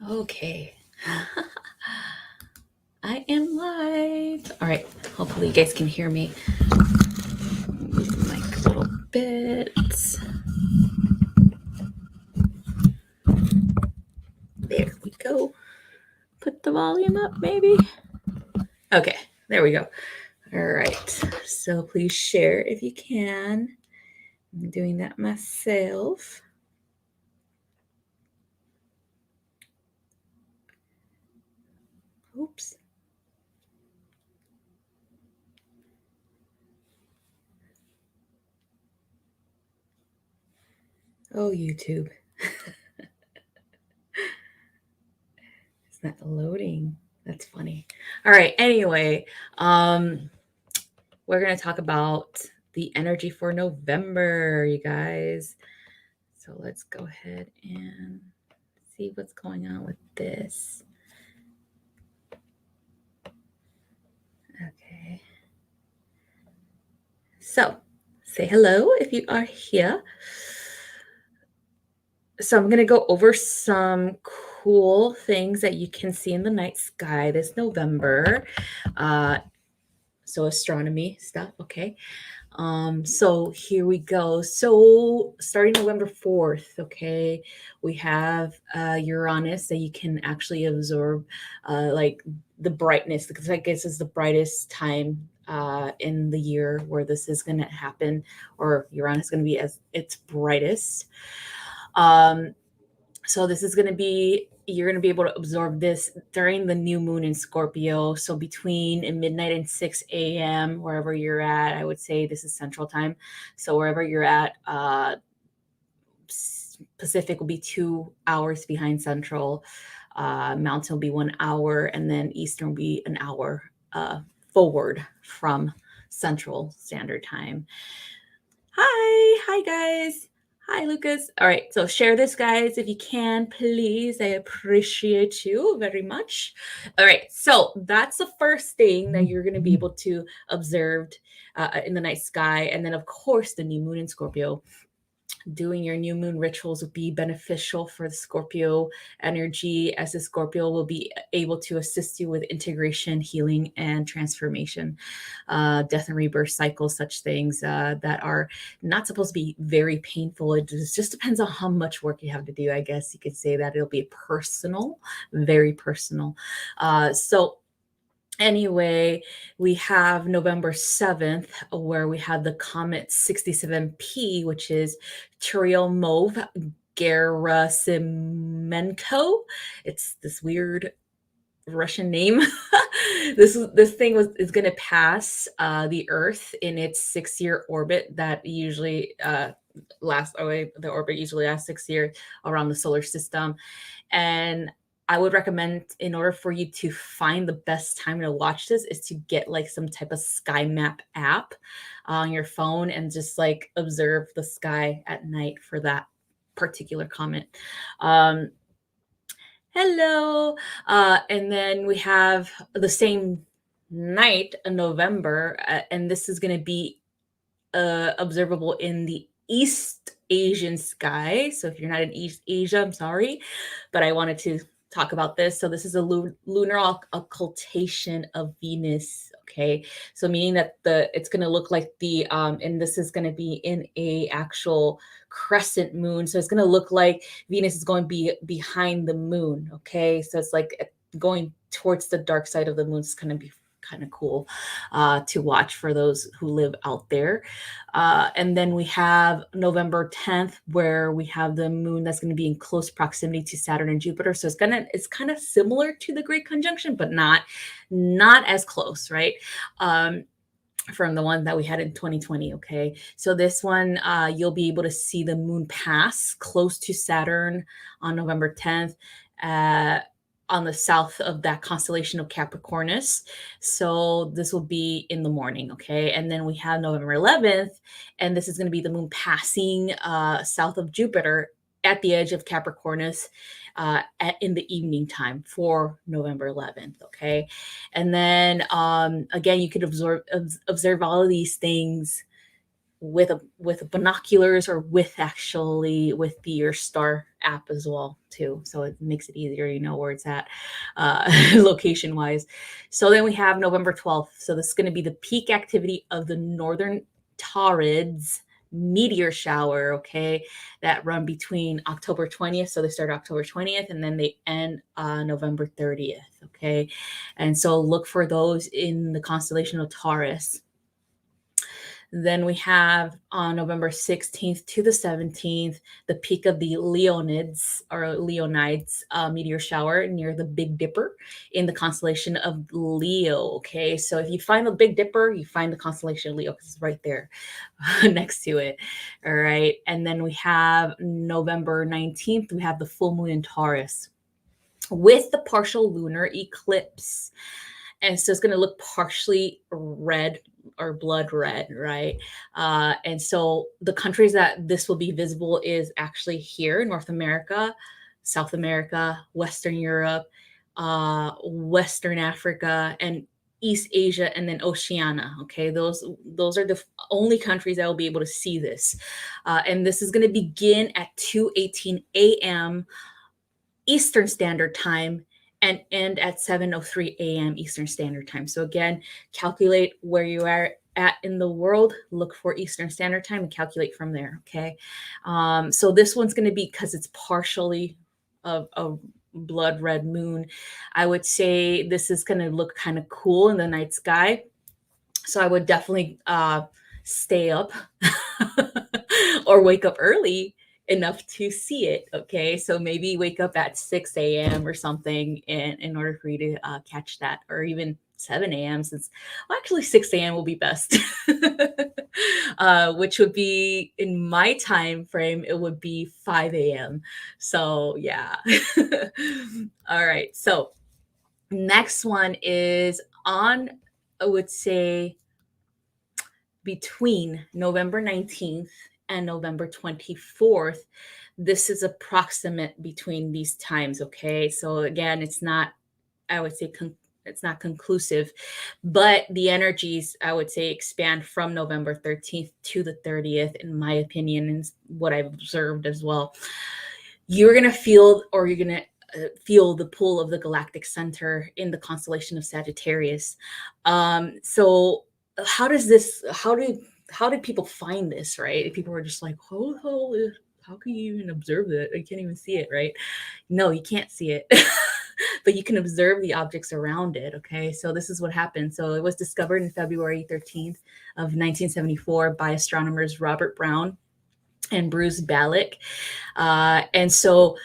Okay. I am live. All right. Hopefully, you guys can hear me. Move the mic a little bit. There we go. Put the volume up, maybe. Okay. There we go. All right. So please share if you can. I'm doing that myself. Oops. Oh, YouTube. It's not loading. That's funny. All right. Anyway, we're going to talk about the energy for November, you guys. So let's go ahead and see what's going on with this. Okay. So say hello if you are here. So I'm going to go over some cool things that you can see in the night sky this November. So astronomy stuff, okay. So here we go. So starting November 4th, okay, we have Uranus that you can actually absorb like the brightness, because I guess it's the brightest time in the year where this is going to happen, or Uranus is going to be as its brightest. So this is going to be, you're going to be able to absorb this during the new moon in Scorpio. So between midnight and 6 a.m., wherever you're at, I would say this is Central Time. So wherever you're at, Pacific will be 2 hours behind Central. Mountain will be 1 hour, and then Eastern will be an hour forward from Central Standard Time. Hi guys. Hi, Lucas. All right, so share this, guys, if you can, please. I appreciate you very much. All right, so that's the first thing that you're going to be able to observe in the night sky. And then, of course, the new moon in Scorpio. Doing your new moon rituals will be beneficial for the Scorpio energy, as the Scorpio will be able to assist you with integration, healing, and transformation, death and rebirth cycles, such things that are not supposed to be very painful. It just depends on how much work you have to do. I guess you could say that it'll be personal, very personal. So anyway, we have November 7th, where we have the comet 67P, which is Churyumov Gerasimenko. It's this weird Russian name. This thing is going to pass the Earth in its 6-year orbit that usually lasts. The orbit usually lasts 6 years around the solar system, and I would recommend, in order for you to find the best time to watch this, is to get like some type of sky map app on your phone and just like observe the sky at night for that particular comet. Hello. And then we have the same night in November, and this is going to be observable in the East Asian sky. So if you're not in East Asia, I'm sorry, but I wanted to talk about this. So this is a lunar occultation of Venus. Okay, so meaning that it's going to look like and this is going to be in a actual crescent moon. So it's going to look like Venus is going to be behind the moon. Okay, so it's like going towards the dark side of the moon. It's going to be kind of cool to watch for those who live out there. And then we have November 10th, where we have the moon that's going to be in close proximity to Saturn and Jupiter. So it's kind of similar to the Great Conjunction, but not as close, right? From the one that we had in 2020. Okay, so this one, you'll be able to see the moon pass close to Saturn on November 10th. On the south of that constellation of Capricornus. So this will be in the morning, okay? And then we have November 11th, and this is going to be the moon passing south of Jupiter at the edge of Capricornus in the evening time for November 11th, okay? And then again, you could observe all of these things with binoculars, or with actually with the your star app as well too, so it makes it easier, you know where it's at, location wise. So then we have November 12th. So this is going to be the peak activity of the northern Taurids meteor shower, okay, that run between October 20th. So they start October 20th and then they end November 30th, okay. And so look for those in the constellation of Taurus. Then we have on November 16th to the 17th, the peak of the Leonids or Leonides meteor shower near the Big Dipper in the constellation of Leo. Okay, so if you find the Big Dipper, you find the constellation of Leo because it's right there next to it. All right, and then we have November 19th, we have the full moon in Taurus with the partial lunar eclipse. And so it's going to look partially red or blood red, right? And so the countries that this will be visible is actually here, North America, South America, Western Europe, Western Africa, and East Asia, and then Oceania. Okay, those are the only countries that will be able to see this. And this is going to begin at 2:18 a.m. Eastern Standard Time and end at 7:03 a.m. Eastern Standard Time. So again, calculate where you are at in the world, look for Eastern Standard Time and calculate from there, okay? So this one's going to be, because it's partially a blood red moon, I would say this is going to look kind of cool in the night sky. So I would definitely stay up or wake up early enough to see it. Okay, so maybe wake up at 6 a.m. or something in order for you to catch that, or even 7 a.m. since, well, actually 6 a.m. will be best. Which would be, in my time frame, it would be 5 a.m. So yeah. All right, so next one is on, I would say, between November 19th and November 24th. This is approximate between these times, okay? So again, it's not, I would say, it's not conclusive, but the energies, I would say, expand from November 13th to the 30th, in my opinion, and what I've observed as well. You're going to feel, or you're going to feel the pull of the galactic center in the constellation of Sagittarius. So how does this, how did people find this, right? People were just like, how can you even observe it? You can't even see it, right? No, you can't see it. But you can observe the objects around it, okay? So this is what happened. So it was discovered in February 13th of 1974 by astronomers Robert Brown and Bruce Balick. And so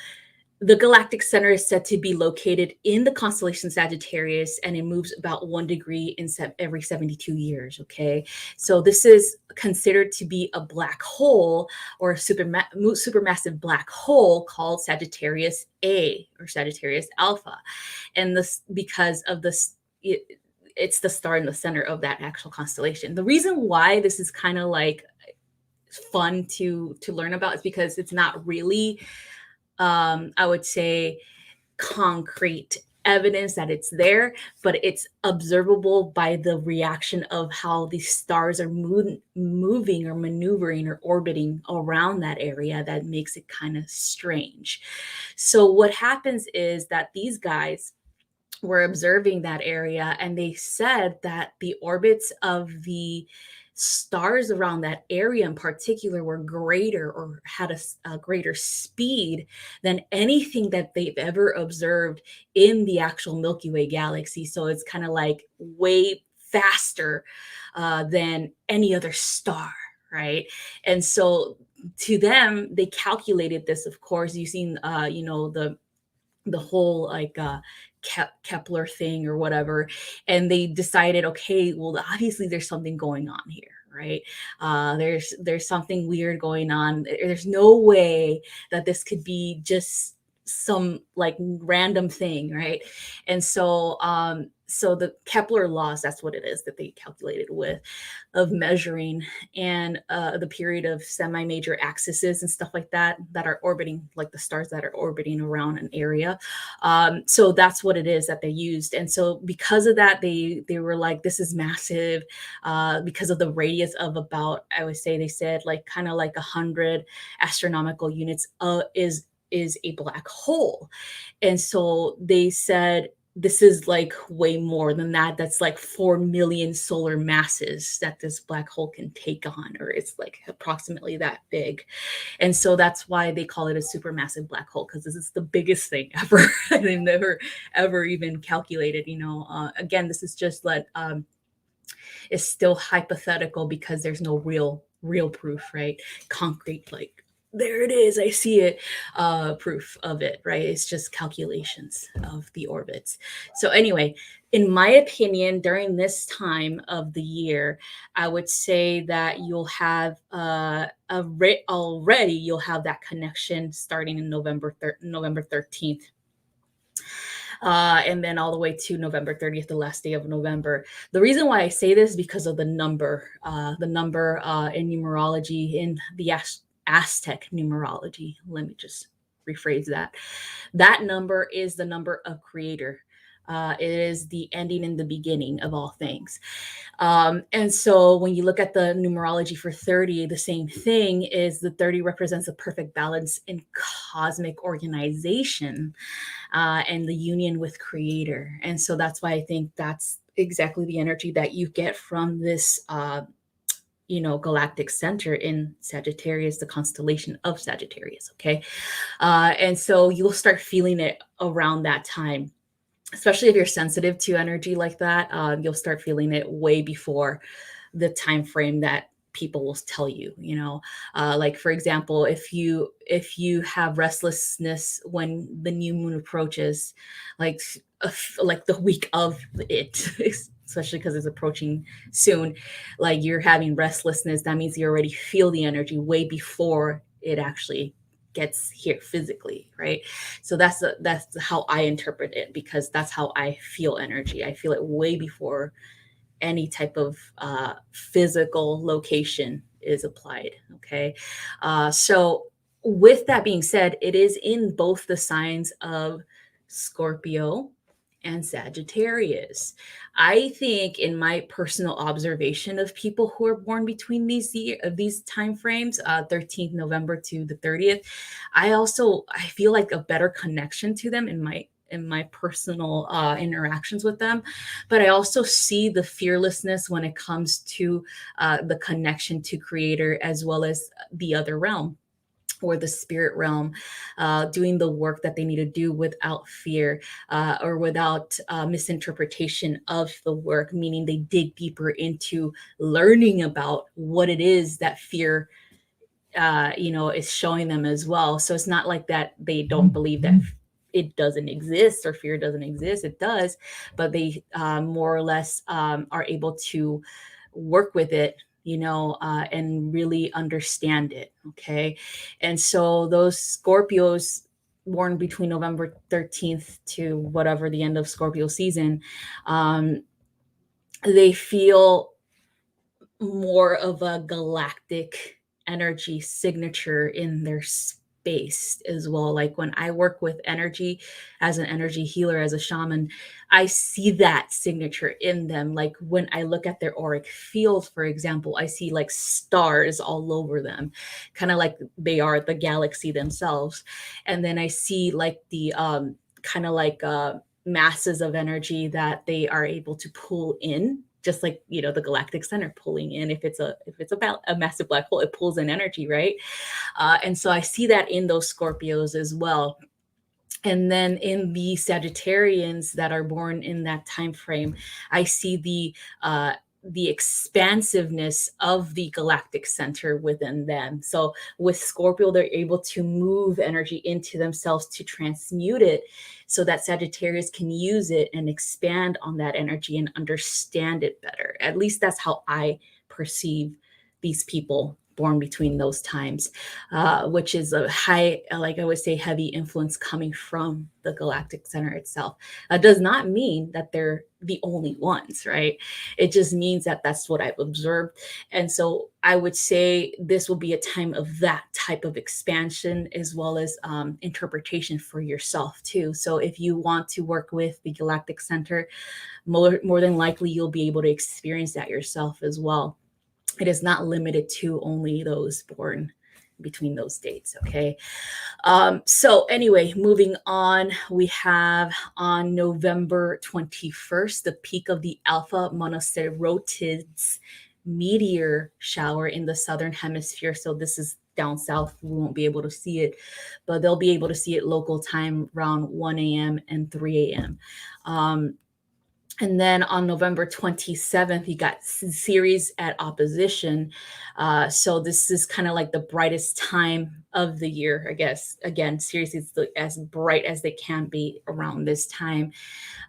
the galactic center is said to be located in the constellation Sagittarius, and it moves about 1 degree in every 72 years. Okay, so this is considered to be a black hole, or a supermassive black hole called Sagittarius A or Sagittarius Alpha, and this because of this. It's the star in the center of that actual constellation. The reason why this is kind of like fun to learn about is because it's not really, I would say, concrete evidence that it's there, but it's observable by the reaction of how these stars are moving or maneuvering or orbiting around that area that makes it kind of strange. So what happens is that these guys were observing that area, and they said that the orbits of the stars around that area in particular were greater, or had a greater speed than anything that they've ever observed in the actual Milky Way galaxy. So it's kind of like way faster than any other star, right? And so to them, they calculated this, of course, using the whole like Kepler thing or whatever, and they decided, okay, well, obviously there's something going on here, right? There's something weird going on. There's no way that this could be just some like random thing, right? And so So the Kepler laws, that's what it is that they calculated with, of measuring, and the period of semi-major axes and stuff like that that are orbiting, like the stars that are orbiting around an area. So that's what it is that they used. And so because of that, they were like, this is massive, because of the radius of about, I would say, they said like kind of like 100 astronomical units is a black hole. And so they said this is like way more than that. That's like 4 million solar masses that this black hole can take on, or it's like approximately that big. And so that's why they call it a supermassive black hole, because this is the biggest thing ever. They've never ever even calculated. Again, this is just like is still hypothetical because there's no real proof, right? Concrete, like there it is, I see it, proof of it, right? It's just calculations of the orbits. So anyway, in my opinion, during this time of the year, I would say that you'll have already you'll have that connection starting in November 13th, and then all the way to November 30th, the last day of November. The reason why I say this is because of the number in numerology, in the Aztec numerology. Let me just rephrase that. That number is the number of creator. It is the ending and the beginning of all things. And so when you look at the numerology for 30, the same thing is the 30 represents a perfect balance in cosmic organization, and the union with creator. And so that's why I think that's exactly the energy that you get from this galactic center in Sagittarius, the constellation of Sagittarius. Okay. And so you'll start feeling it around that time, especially if you're sensitive to energy like that. You'll start feeling it way before the time frame that people will tell you. Like for example, if you have restlessness when the new moon approaches, like like the week of it, especially because it's approaching soon, like you're having restlessness, that means you already feel the energy way before it actually gets here physically, right? So that's how I interpret it, because that's how I feel energy. I feel it way before any type of physical location is applied. Okay. So with that being said, it is in both the signs of Scorpio and Sagittarius. I think, in my personal observation of people who are born between these time frames, 13th November to the 30th, I feel like a better connection to them in my personal interactions with them. But I also see the fearlessness when it comes to the connection to creator, as well as the other realm, or the spirit realm, doing the work that they need to do without fear, or without misinterpretation of the work, meaning they dig deeper into learning about what it is that fear is showing them as well. So it's not like that they don't believe that it doesn't exist or fear doesn't exist. It does, but they more or less are able to work with it, and really understand it. Okay. And so those Scorpios born between November 13th to whatever the end of Scorpio season, um, they feel more of a galactic energy signature in their space as well. Like when I work with energy as an energy healer, as a shaman, I see that signature in them. Like when I look at their auric field, for example, I see like stars all over them, kind of like they are the galaxy themselves. And then I see like the kind of like masses of energy that they are able to pull in, just like the galactic center pulling in. If it's about a massive black hole, it pulls in energy, right? And so I see that in those Scorpios as well. And then in the Sagittarians that are born in that time frame, I see the expansiveness of the galactic center within them. So with Scorpio, they're able to move energy into themselves to transmute it, so that Sagittarius can use it and expand on that energy and understand it better. At least that's how I perceive these people born between those times, which is a high, like I would say, heavy influence coming from the galactic center itself. Does not mean that they're the only ones, right? It just means that that's what I've observed. And so I would say this will be a time of that type of expansion as well as interpretation for yourself too. So if you want to work with the galactic center, more than likely you'll be able to experience that yourself as well. It is not limited to only those born between those dates. Okay. So anyway, moving on, we have on November 21st, the peak of the Alpha Monocerotids meteor shower in the southern hemisphere. So this is down south. We won't be able to see it, but they'll be able to see it local time around 1 a.m. and 3 a.m. And then on November 27th, you got Ceres at opposition. So this is kind of like the brightest time of the year, I guess. Again, Ceres is as bright as they can be around this time.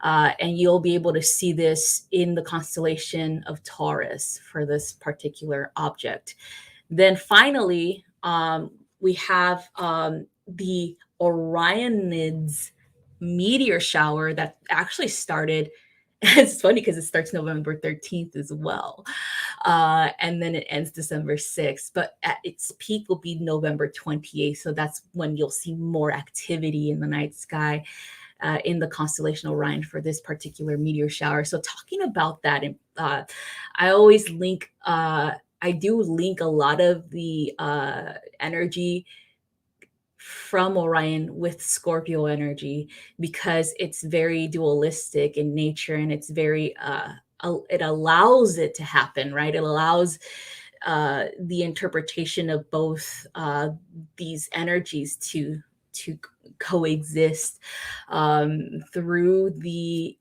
And you'll be able to see this in the constellation of Taurus for this particular object. Then finally, we have the Orionids meteor shower that actually started. It's funny because it starts November 13th as well. And then it ends December 6th. But at its peak will be November 28th. So that's when you'll see more activity in the night sky in the constellation Orion for this particular meteor shower. So talking about that, I always link, I do link a lot of the energy from Orion with Scorpio energy because it's very dualistic in nature and it's very it allows it to happen, right? It allows the interpretation of both these energies to coexist through the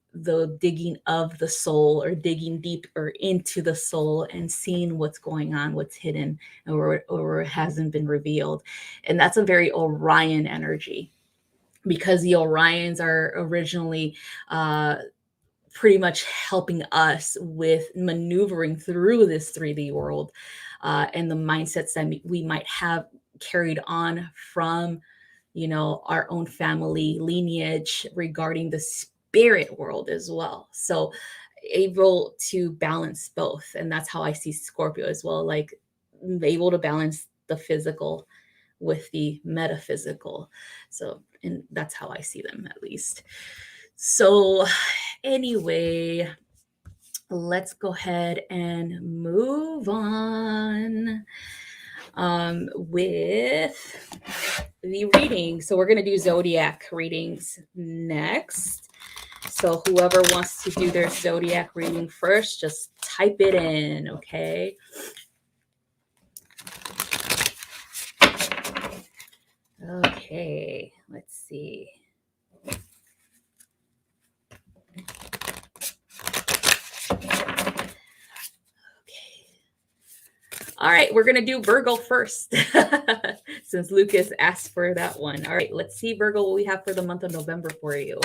digging of the soul or digging deeper into the soul and seeing what's going on, what's hidden or hasn't been revealed. And that's a very Orion energy because the Orions are originally pretty much helping us with maneuvering through this 3D world and the mindsets that we might have carried on from our own family lineage regarding the spirit world as well. So able to balance both. And that's how I see Scorpio as well, like able to balance the physical with the metaphysical. So, and that's how I see them at least. So anyway, let's go ahead and move on with the reading. So we're going to do zodiac readings next. So whoever wants to do their zodiac reading first, just type it in, okay? Okay, let's see. All right, we're going to do Virgo first since Lucas asked for that one. All right, let's see, Virgo, what we have for the month of November for you.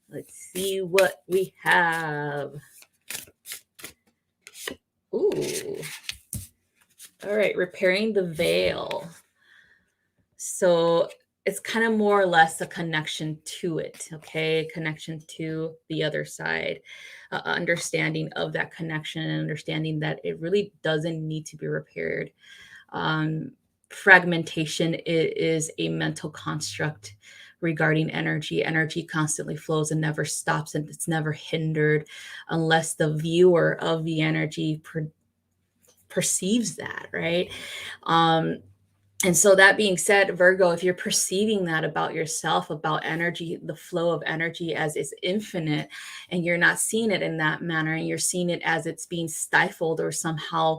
Let's see what we have. Ooh. All right, repairing the veil. So it's kind of more or less a connection to it, okay? Connection to the other side, understanding of that connection and understanding that it really doesn't need to be repaired. Fragmentation is a mental construct regarding energy. Energy constantly flows and never stops, and it's never hindered unless the viewer of the energy perceives that, right? And so that being said, Virgo, if you're perceiving that about yourself, about energy, the flow of energy as it's infinite, and you're not seeing it in that manner, and you're seeing it as it's being stifled or somehow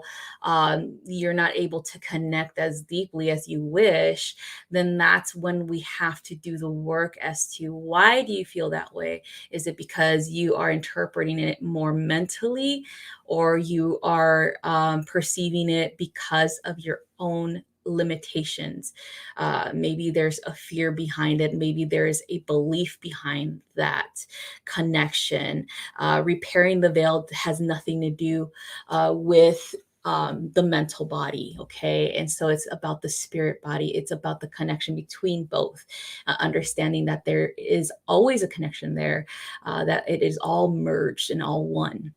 you're not able to connect as deeply as you wish, then that's when we have to do the work as to why do you feel that way? Is it because you are interpreting it more mentally, or you are perceiving it because of your own limitations? Maybe there's a fear behind it. Maybe there's a belief behind that connection. Repairing the veil has nothing to do with the mental body. Okay. And so it's about the spirit body. It's about the connection between both, understanding that there is always a connection there, that it is all merged and all one.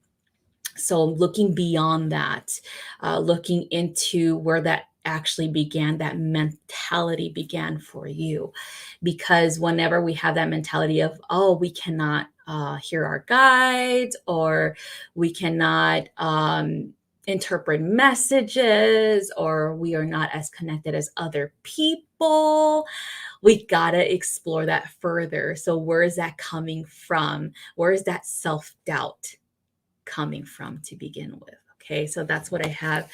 So looking beyond that, looking into where that actually began, that mentality began for you. Because whenever we have that mentality of, oh, we cannot hear our guides, or we cannot interpret messages, or we are not as connected as other people, we gotta explore that further. So where is that coming from? Where is that self-doubt coming from to begin with? Okay, so that's what I have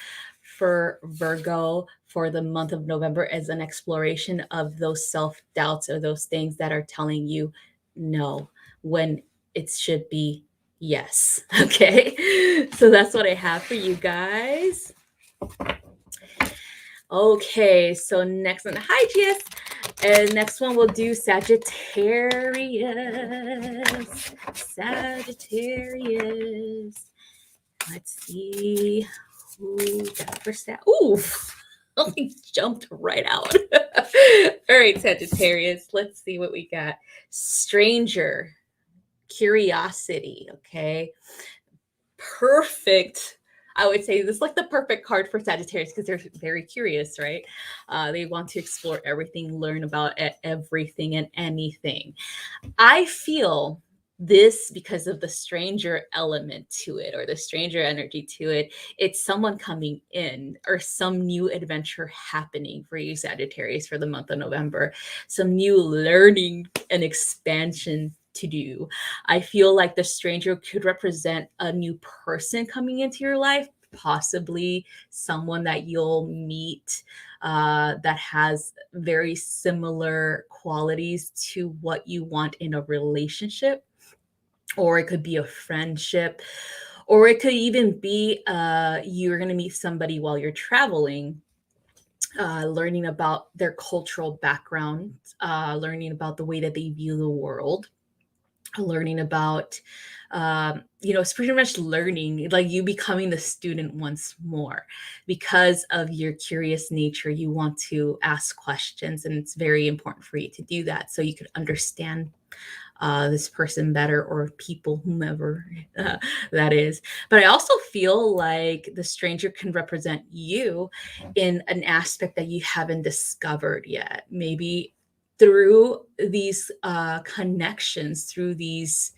for Virgo for the month of November, as an exploration of those self doubts, or those things that are telling you no when it should be yes. Okay, so that's what I have for you guys. Okay, so next one. Hi, GS. And next one we'll do Sagittarius. Sagittarius. Let's see who got first. Ooh, he jumped right out. All right, Sagittarius. Let's see what we got. Stranger, curiosity. Okay, perfect. I would say this is like the perfect card for Sagittarius, because they're very curious, right? They want to explore everything, learn about everything and anything. I feel this because of the stranger element to it, or the stranger energy to it. It's someone coming in, or some new adventure happening for you, Sagittarius, for the month of November. Some new learning and expansion to do. I feel like the stranger could represent a new person coming into your life, possibly someone that you'll meet that has very similar qualities to what you want in a relationship, or it could be a friendship, or it could even be you're going to meet somebody while you're traveling, learning about their cultural background, learning about the way that they view the world, learning about it's pretty much learning, like you becoming the student once more. Because of your curious nature, you want to ask questions, and it's very important for you to do that, so you could understand this person better, or people, whomever that is. But I also feel like the stranger can represent you in an aspect that you haven't discovered yet. Maybe through these connections, through these,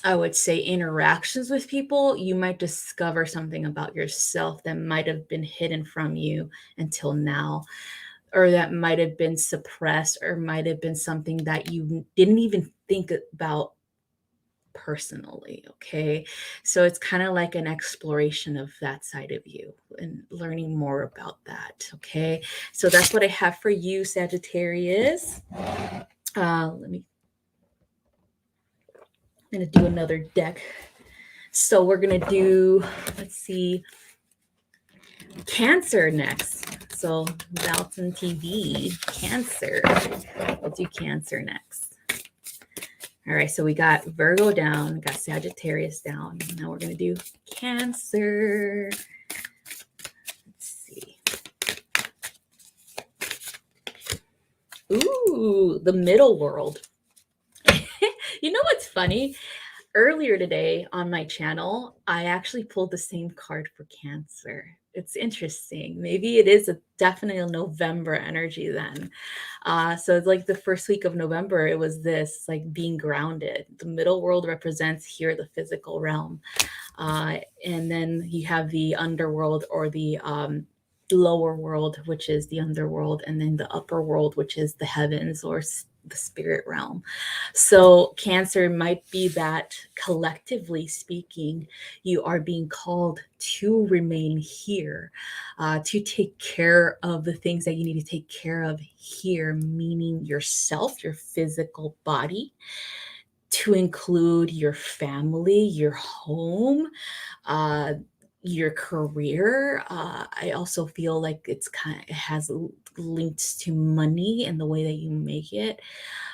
I would say, interactions with people, you might discover something about yourself that might have been hidden from you until now, or that might have been suppressed, or might have been something that you didn't even think about personally. Okay, so it's kind of like an exploration of that side of you and learning more about that. Okay, so that's what I have for you, Sagittarius. I'm gonna do another deck. So we're gonna do, let's see, Cancer next. So Dalton TV, Cancer. We'll do Cancer next. All right, so we got Virgo down, we got Sagittarius down. Now we're going to do Cancer. Let's see. Ooh, the middle world. You know what's funny? Earlier today on my channel, I actually pulled the same card for Cancer. It's interesting. Maybe it is definitely a November energy then. So it's like the first week of November, it was this, like being grounded. The middle world represents here the physical realm. And then you have the underworld, or the lower world, which is the underworld, and then the upper world, which is the heavens, or the spirit realm. So Cancer might be that, collectively speaking, you are being called to remain here, to take care of the things that you need to take care of here, meaning yourself, your physical body, to include your family, your home, your career. I also feel like it has links to money and the way that you make it,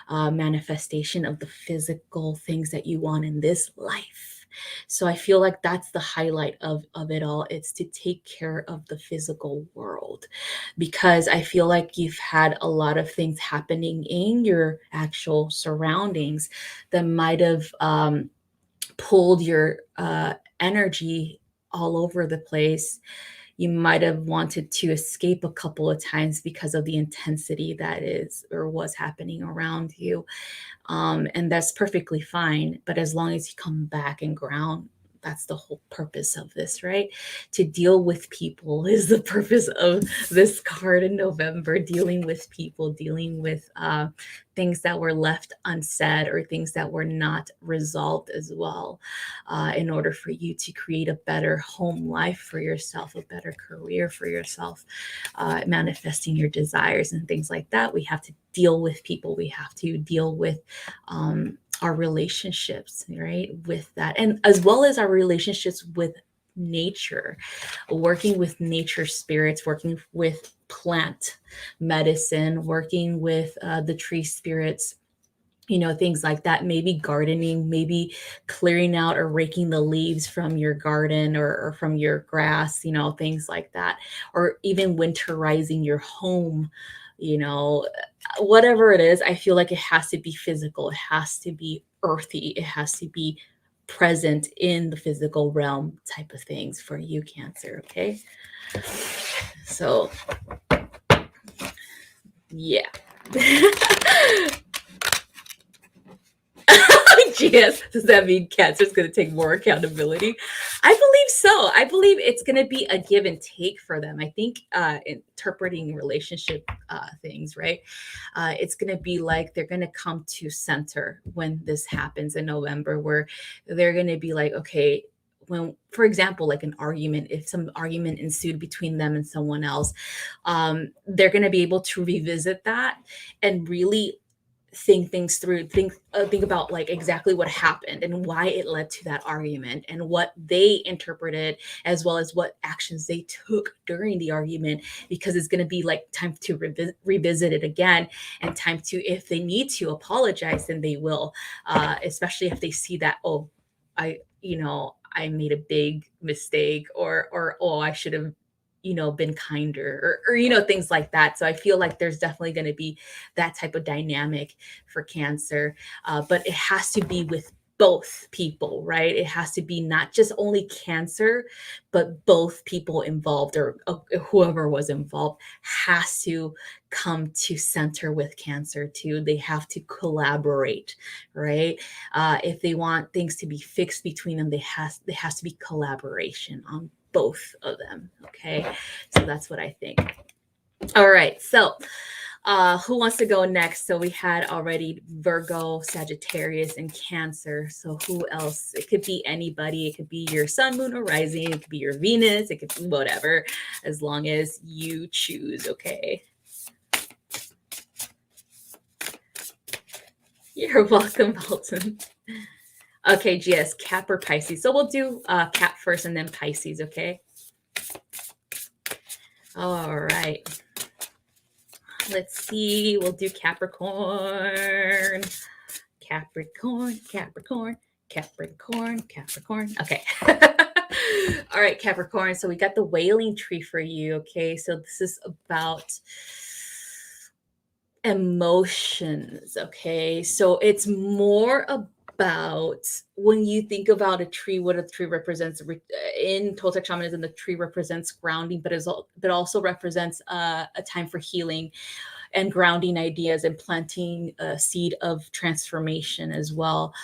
manifestation of the physical things that you want in this life. So I feel like that's the highlight of it all. It's to take care of the physical world, because I feel like you've had a lot of things happening in your actual surroundings that might have pulled your energy all over the place. You might have wanted to escape a couple of times because of the intensity that is or was happening around you. And that's perfectly fine. But as long as you come back and ground, that's the whole purpose of this, right? To deal with people is the purpose of this card in November. Dealing with people, dealing with things that were left unsaid or things that were not resolved as well, in order for you to create a better home life for yourself, a better career for yourself, manifesting your desires and things like that. We have to deal with people. We have to deal with our relationships, right? With that, and as well as our relationships with nature, working with nature spirits, working with plant medicine, working with the tree spirits, things like that. Maybe gardening, maybe clearing out or raking the leaves from your garden, or from your grass, things like that. Or even winterizing your home, you know, whatever it is. I feel like it has to be physical, it has to be earthy, it has to be present in the physical realm type of things for you, Cancer. Okay. So, yeah. Yes. Does that mean Cancer's going to take more accountability? I believe so. I believe it's going to be a give and take for them. I think interpreting relationship things, right? It's going to be like they're going to come to center when this happens in November, where they're going to be like, okay, when, for example, like an argument, if some argument ensued between them and someone else, they're going to be able to revisit that and really think things through, think about like exactly what happened and why it led to that argument, and what they interpreted, as well as what actions they took during the argument, because it's going to be like time to revisit it again, and time to, if they need to apologize, then they will, especially if they see that, oh, I made a big mistake, or oh, I should have been kinder, or things like that. So I feel like there's definitely going to be that type of dynamic for Cancer, but it has to be with both people, right? It has to be not just only Cancer, but both people involved, or whoever was involved has to come to center with Cancer too. They have to collaborate, right? If they want things to be fixed between them, there has to be collaboration on both of them. Okay. So that's what I think. All right. So who wants to go next? So we had already Virgo, Sagittarius, and Cancer. So who else? It could be anybody. It could be your sun, moon, or rising. It could be your Venus. It could be whatever, as long as you choose. Okay. You're welcome, Belton. Okay, GS, Cap or Pisces. So we'll do Cap first and then Pisces, okay? All right. Let's see. We'll do Capricorn. Capricorn, Capricorn, Capricorn, Capricorn. Okay. All right, Capricorn. So we got the wailing tree for you, okay? So this is about emotions, okay? So it's more about, when you think about a tree, what a tree represents in Toltec shamanism, the tree represents grounding, but also represents a time for healing and grounding ideas, and planting a seed of transformation as well.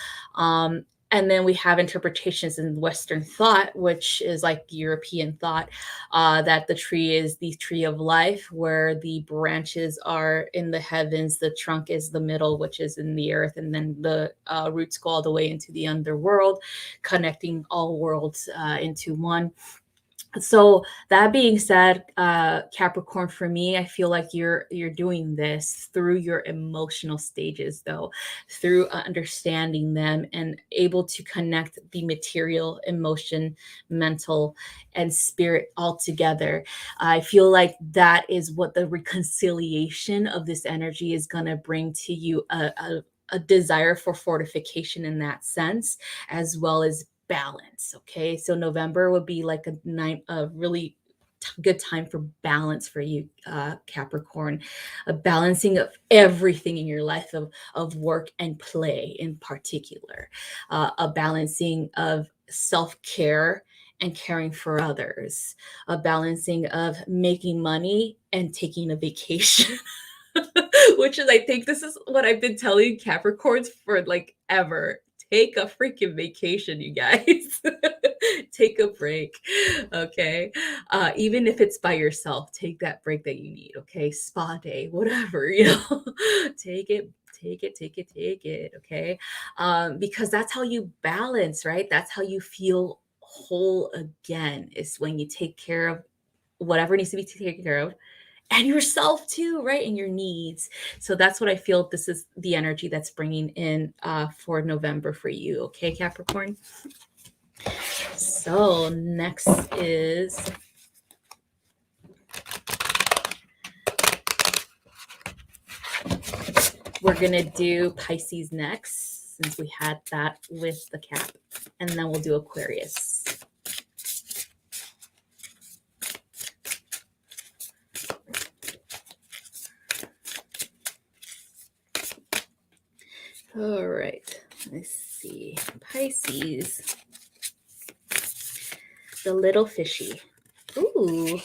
And then we have interpretations in Western thought, which is like European thought, that the tree is the tree of life, where the branches are in the heavens, the trunk is the middle, which is in the earth, and then the roots go all the way into the underworld, connecting all worlds into one. So that being said, Capricorn, for me, I feel like you're doing this through your emotional stages, though, through understanding them and able to connect the material, emotion, mental, and spirit all together. I feel like that is what the reconciliation of this energy is going to bring to you, a desire for fortification in that sense, as well as balance. Okay, so November would be like a really good time for balance for you, Capricorn, a balancing of everything in your life, of work and play in particular, a balancing of self-care and caring for others, a balancing of making money and taking a vacation. Which is, I think this is what I've been telling Capricorns for like ever. Take a freaking vacation, you guys. Take a break. Okay. Even if it's by yourself, take that break that you need. Okay. Spa day, whatever, take it, take it. Okay. Because that's how you balance, right? That's how you feel whole again, is when you take care of whatever needs to be taken care of, and yourself too, right? And your needs. So that's what I feel this is the energy that's bringing in for November for you. Okay, Capricorn. So next is we're gonna do Pisces next, since we had that with the Cap, and then we'll do Aquarius. All right, let's see. Pisces, the little fishy. Ooh.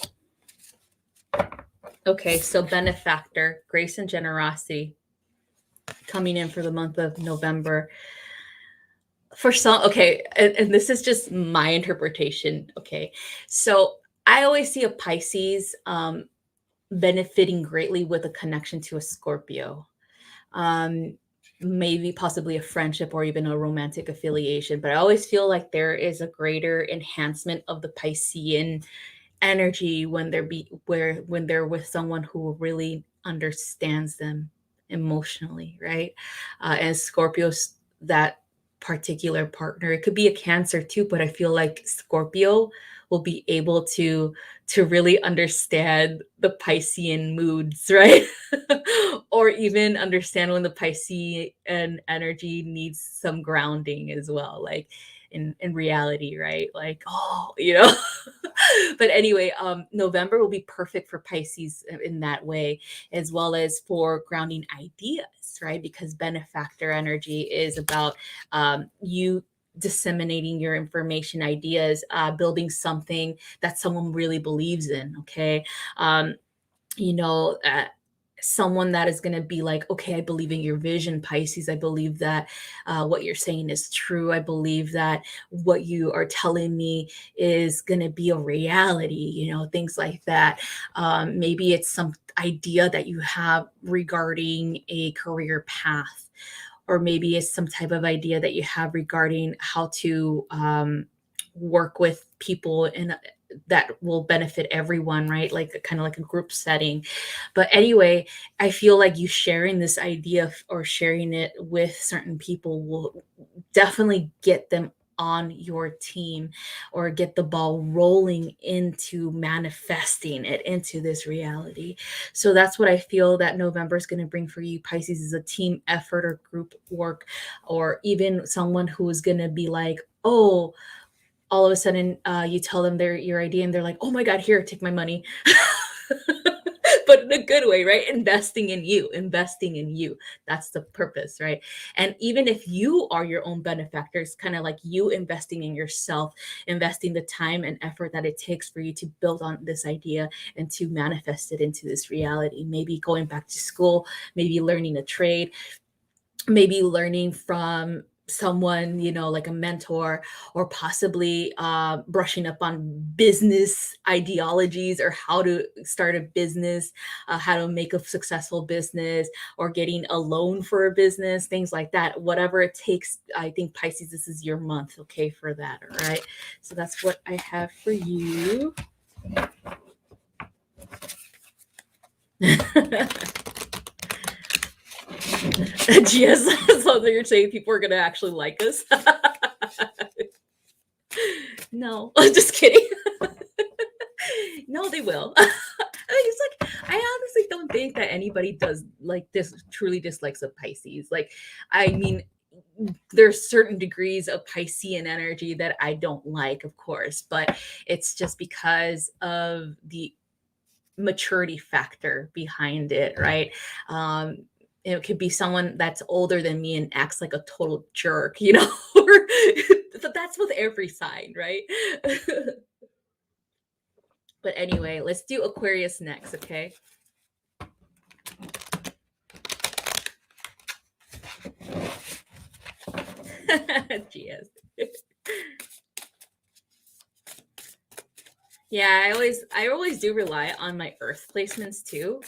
Okay, so benefactor, grace and generosity coming in for the month of November. For some, okay, and this is just my interpretation. Okay, so I always see a Pisces benefiting greatly with a connection to a Scorpio. Um, Maybe possibly a friendship or even a romantic affiliation, but I always feel like there is a greater enhancement of the Piscean energy when when they're with someone who really understands them emotionally, right? And Scorpios, that particular partner, it could be a Cancer too, but I feel like Scorpio will be able to really understand the Piscean moods, right? Or even understand when the Piscean energy needs some grounding as well, like in reality, right? Like, oh, but anyway, November will be perfect for Pisces in that way, as well as for grounding ideas, right? Because benefactor energy is about you disseminating your information, ideas, building something that someone really believes in. Okay. um, you know, someone that is going to be like, okay, I believe in your vision, Pisces. I believe that what you're saying is true. I believe that what you are telling me is going to be a reality, things like that. Maybe it's some idea that you have regarding a career path, or maybe it's some type of idea that you have regarding how to work with people in that will benefit everyone, right? Like kind of like a group setting. But anyway, I feel like you sharing this idea or sharing it with certain people will definitely get them on your team, or get the ball rolling into manifesting it into this reality. So that's what I feel that November is going to bring for you, Pisces, is a team effort or group work, or even someone who is going to be like, oh, all of a sudden you tell them your idea and they're like, oh my God, here, take my money. But in a good way, right? Investing in you. That's the purpose, right? And even if you are your own benefactor, it's kind of like you investing in yourself, investing the time and effort that it takes for you to build on this idea and to manifest it into this reality. Maybe going back to school, maybe learning a trade, maybe learning from someone, like a mentor, or possibly brushing up on business ideologies, or how to start a business, how to make a successful business, or getting a loan for a business, things like that. Whatever it takes, I think, Pisces, this is your month, okay, for that. All right, so that's what I have for you. Yes, so you're saying people are gonna actually like us? No, I'm just kidding. No, they will. I mean, it's like, I honestly don't think that anybody does like this truly dislikes a Pisces. Like, I mean, there's certain degrees of Piscean energy that I don't like, of course, but it's just because of the maturity factor behind it, right? Um, it could be someone that's older than me and acts like a total jerk, you know? But that's with every sign, right? But anyway, let's do Aquarius next, okay? Yes. Yeah, I always do rely on my earth placements too,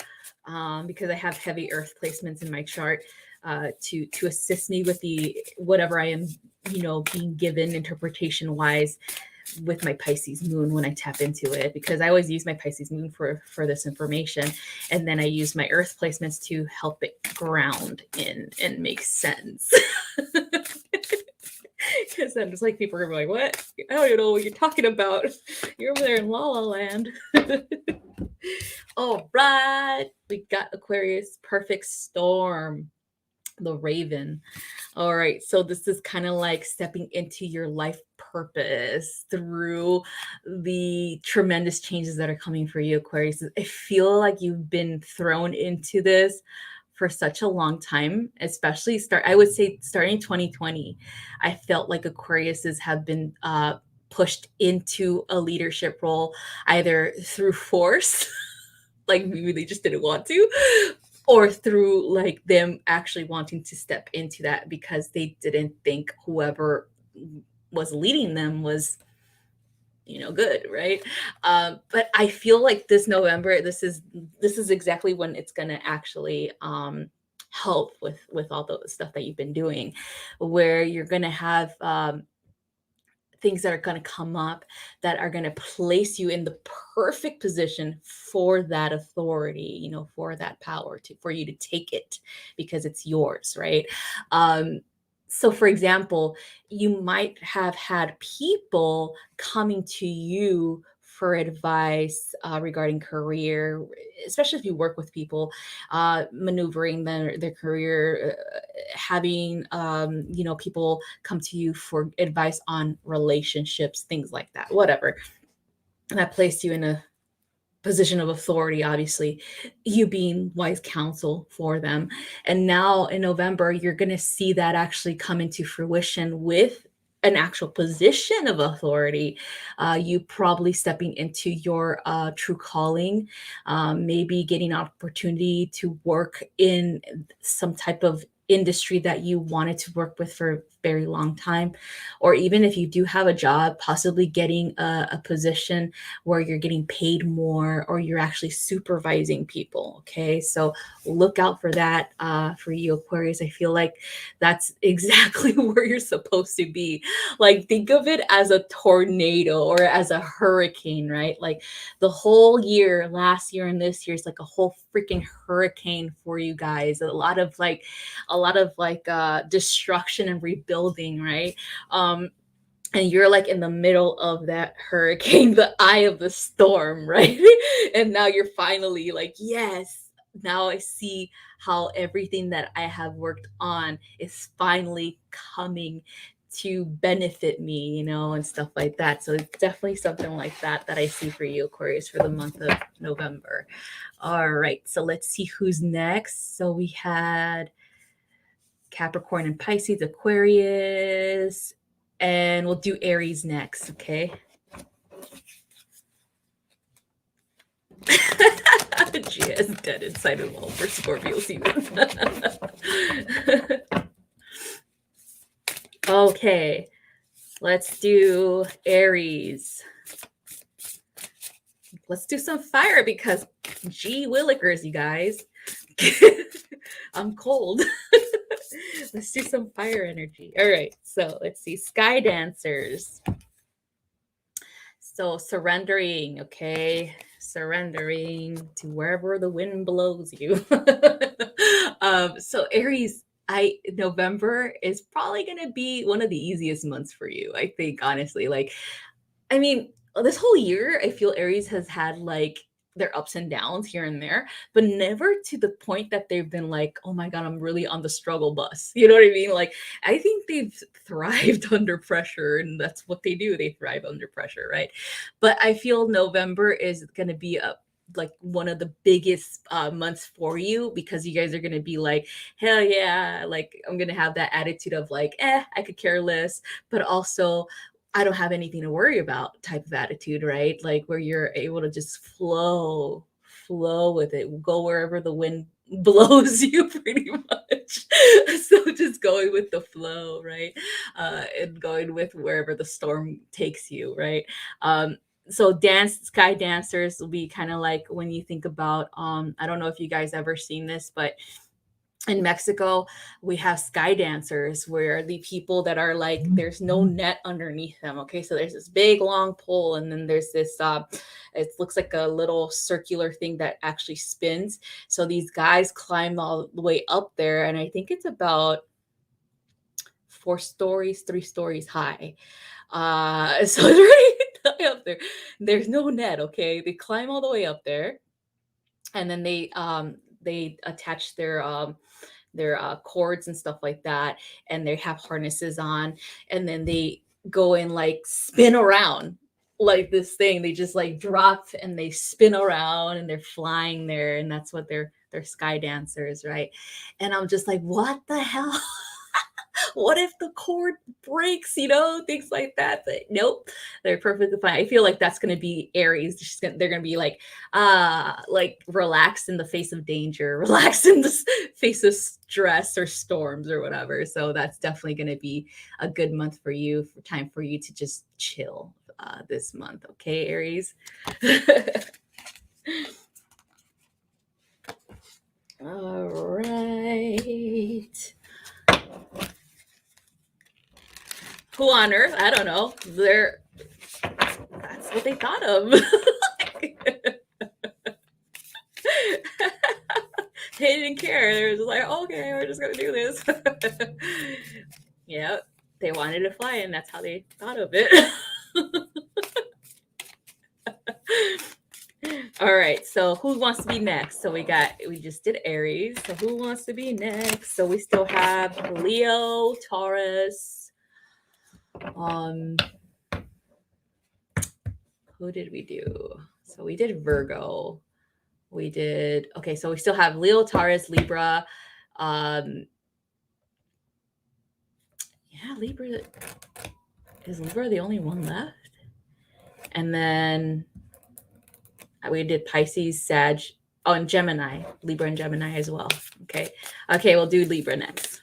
because I have heavy earth placements in my chart to assist me with the whatever I am, being given interpretation wise with my Pisces moon when I tap into it, because I always use my Pisces moon for this information, and then I use my earth placements to help it ground in and make sense. Because then it's like people are like, "What? I don't even know what you're talking about. You're over there in La La Land." All right, we got Aquarius perfect storm, the Raven. All right, so this is kind of like stepping into your life purpose through the tremendous changes that are coming for you, Aquarius. I feel like you've been thrown into this for such a long time, especially I would say starting 2020. I felt like Aquariuses have been pushed into a leadership role either through force, like maybe they just didn't want to, or through like them actually wanting to step into that because they didn't think whoever was leading them was good, right? But I feel like this November, this is exactly when it's going to actually help with all the stuff that you've been doing, where you're going to have things that are going to come up that are going to place you in the perfect position for that authority, for that power for you to take it because it's yours, right? So for example, you might have had people coming to you for advice regarding career, especially if you work with people, maneuvering their career, having people come to you for advice on relationships, things like that, whatever. And that placed you in a position of authority, obviously, you being wise counsel for them. And now in November, you're going to see that actually come into fruition with an actual position of authority. You probably stepping into your true calling, maybe getting an opportunity to work in some type of industry that you wanted to work with for a very long time, or even if you do have a job, possibly getting a position where you're getting paid more or you're actually supervising people. Okay, so look out for that for you, Aquarius. I feel like that's exactly where you're supposed to be. Like, think of it as a tornado or as a hurricane, right? Like the whole year, last year and this year is like a whole freaking hurricane for you guys. A lot of destruction and rebuilding, right? And you're like in the middle of that hurricane, the eye of the storm, right? And now you're finally like, yes, now I see how everything that I have worked on is finally coming to benefit me, and stuff like that. So it's definitely something like that I see for you, Aquarius, for the month of November. All right, so let's see who's next. So we had Capricorn and Pisces, Aquarius, and we'll do Aries next, okay? Yes, dead inside of all for Scorpio season. Okay, let's do Aries. Let's do some fire because gee willikers, you guys. I'm cold. Let's do some fire energy. All right, so let's see. Sky dancers. So surrendering, okay? Surrendering to wherever the wind blows you. So Aries, November is probably gonna be one of the easiest months for you, I think, honestly. Like, I mean, this whole year, I feel Aries has had like their ups and downs here and there, but never to the point that they've been like, oh my God, I'm really on the struggle bus. You know what I mean? Like, I think they've thrived under pressure, and that's what they do. They thrive under pressure, right? But I feel November is going to be a like one of the biggest months for you, because you guys are going to be like, hell yeah, like I'm going to have that attitude of like, I could care less, but also I don't have anything to worry about type of attitude, right? Like where you're able to just flow with it, go wherever the wind blows you pretty much. So just going with the flow, right? And going with wherever the storm takes you, right? So sky dancers will be kind of like when you think about, I don't know if you guys ever seen this, but in Mexico, we have sky dancers where the people that are like, there's no net underneath them. Okay. So there's this big long pole, and then there's this, it looks like a little circular thing that actually spins. So these guys climb all the way up there. And I think it's about 4 stories, 3 stories high. So it's really high up there. There's no net. Okay. They climb all the way up there, and then they attach their cords and stuff like that, and they have harnesses on, and then they go and like spin around like this thing. They just like drop and they spin around, and they're flying there, and that's what they're sky dancers, right? And I'm just like, what the hell? What if the cord breaks, things like that? But nope, they're perfectly fine. I feel like that's going to be Aries. They're going to be like relaxed in the face of danger, relaxed in the face of stress or storms or whatever. So that's definitely going to be a good month for you, for time for you to just chill this month. Okay, Aries. All right. Who on earth? I don't know. That's what they thought of. They didn't care. They were just like, okay, we're just gonna do this. Yeah, they wanted to fly, and that's how they thought of it. All right, so who wants to be next? So we just did Aries. So who wants to be next? So we still have Leo, Taurus. Who did we do? So we did Virgo. Okay, so we still have Leo, Taurus, Libra. Libra. Is Libra the only one left? And then we did Pisces, Sag, and Gemini. Libra and Gemini as well. Okay, we'll do Libra next.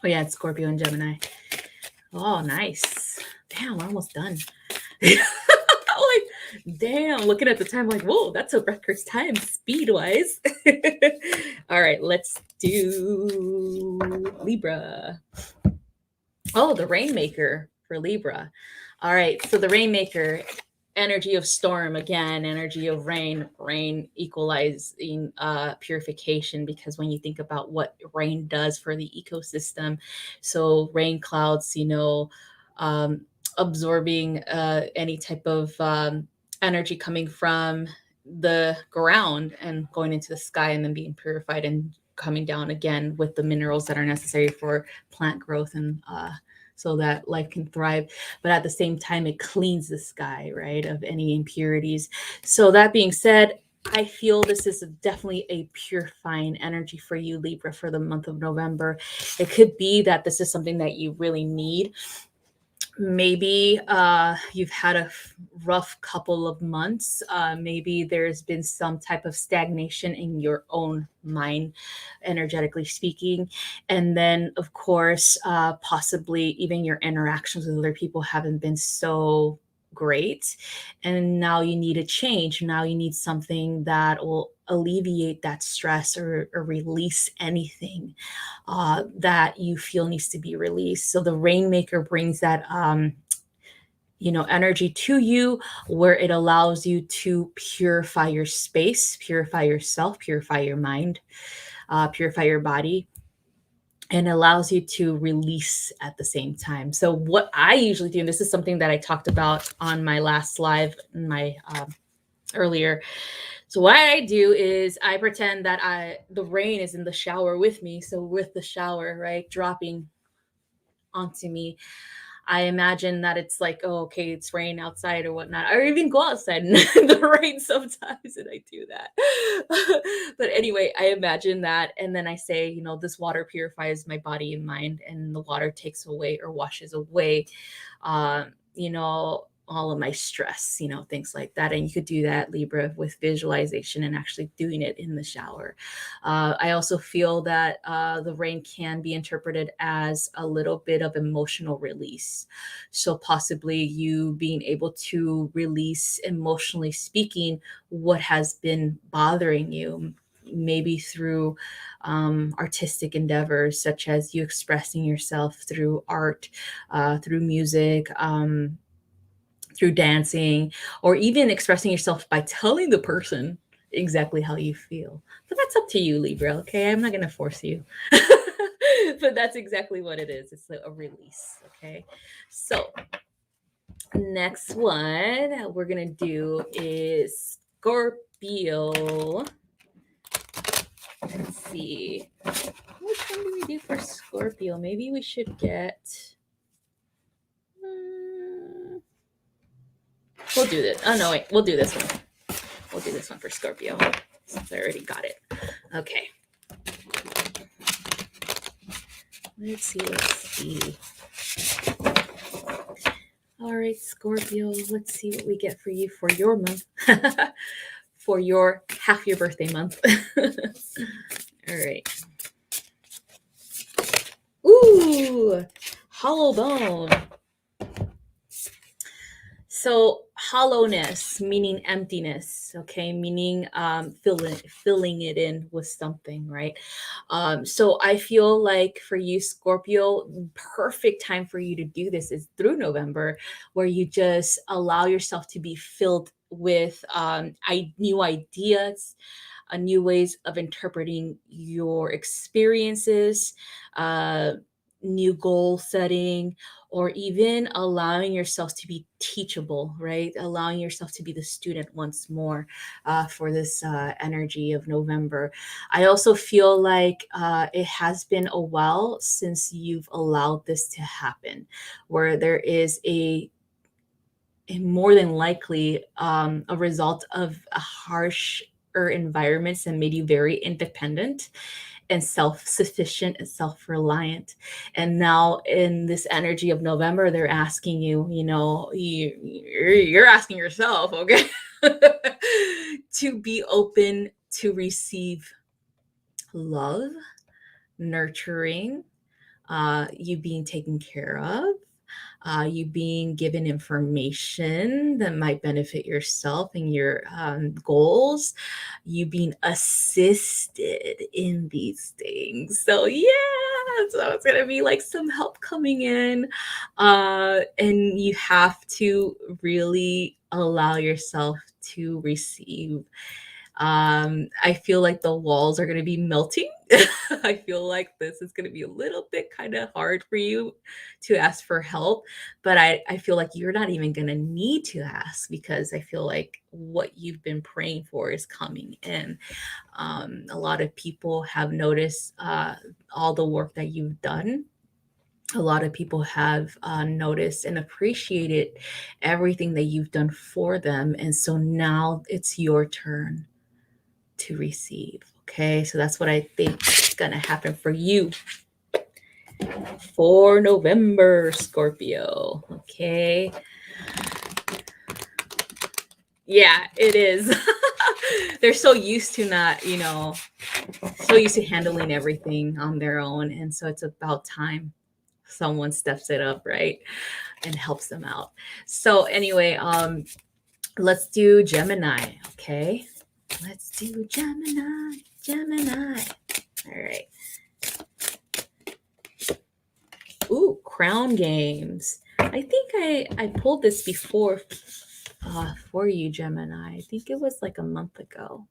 Oh yeah, it's Scorpio and Gemini. Oh, nice. Damn, we're almost done. Like, damn, looking at the time, like, whoa, that's a record time speed-wise. All right, let's do Libra. Oh, the Rainmaker for Libra. All right, so the Rainmaker, energy of storm again, energy of rain equalizing purification, because when you think about what rain does for the ecosystem, so rain clouds, absorbing any type of energy coming from the ground and going into the sky, and then being purified and coming down again with the minerals that are necessary for plant growth, and so that life can thrive. But at the same time, it cleans the sky, right, of any impurities. So that being said, I feel this is definitely a purifying energy for you, Libra, for the month of November. It could be that this is something that you really need. Maybe you've had a rough couple of months. Maybe there's been some type of stagnation in your own mind, energetically speaking. And then, of course, possibly even your interactions with other people haven't been so great. And now you need a change. Now you need something that will alleviate that stress, or release anything that you feel needs to be released. So the Rainmaker brings that energy to you, where it allows you to purify your space, purify yourself, purify your mind, purify your body, and allows you to release at the same time. So what I usually do, and this is something that I talked about on my last live, my earlier. So what I do is I pretend that the rain is in the shower with me. So with the shower, right, dropping onto me, I imagine that it's like, oh, okay, it's rain outside or whatnot. Or even go outside in the rain sometimes, and I do that. But anyway, I imagine that, and then I say, this water purifies my body and mind, and the water takes away or washes away, all of my stress, things like that. And you could do that, Libra, with visualization and actually doing it in the shower. I also feel that the rain can be interpreted as a little bit of emotional release. So, possibly you being able to release, emotionally speaking, what has been bothering you, maybe through artistic endeavors, such as you expressing yourself through art, through music. Through dancing, or even expressing yourself by telling the person exactly how you feel. But that's up to you, Libra, okay? I'm not going to force you. But that's exactly what it is. It's a release, okay? So, next one we're going to do is Scorpio. Let's see. Which one do we do for Scorpio? Maybe we should get. We'll do this. Oh, no, wait. We'll do this one. We'll do this one for Scorpio since I already got it. Okay. Let's see. All right, Scorpio, let's see what we get for you for your month. For your half your birthday month. All right. Ooh, hollow bone. So hollowness, meaning emptiness, okay, meaning filling it in with something, right? So I feel like for you, Scorpio, perfect time for you to do this is through November, where you just allow yourself to be filled with new ideas, new ways of interpreting your experiences, uh, new goal setting, or even allowing yourself to be teachable, right? Allowing yourself to be the student once more for this energy of November. I also feel like it has been a while since you've allowed this to happen, where there is a more than likely a result of a harsher environments that made you very independent and self-sufficient and self-reliant. And now in this energy of November, they're asking you, you're asking yourself, okay, to be open to receive love, nurturing, you being taken care of, you being given information that might benefit yourself and your goals, you being assisted in these things. So, yeah, so it's going to be like some help coming in. And you have to really allow yourself to receive. I feel like the walls are going to be melting. I feel like this is going to be a little bit kind of hard for you to ask for help, but I feel like you're not even going to need to ask, because I feel like what you've been praying for is coming in. A lot of people have noticed all the work that you've done. A lot of people have noticed and appreciated everything that you've done for them. And so now it's your turn to receive. Okay, so that's what I think is going to happen for you for November, Scorpio. Okay, yeah, it is. They're so used to not, so used to handling everything on their own, and so it's about time someone steps it up, right, and helps them out. So anyway, let's do Gemini. Okay, let's do Gemini. All right. Ooh, Crown Games. I think I pulled this before for you, Gemini. I think it was like a month ago.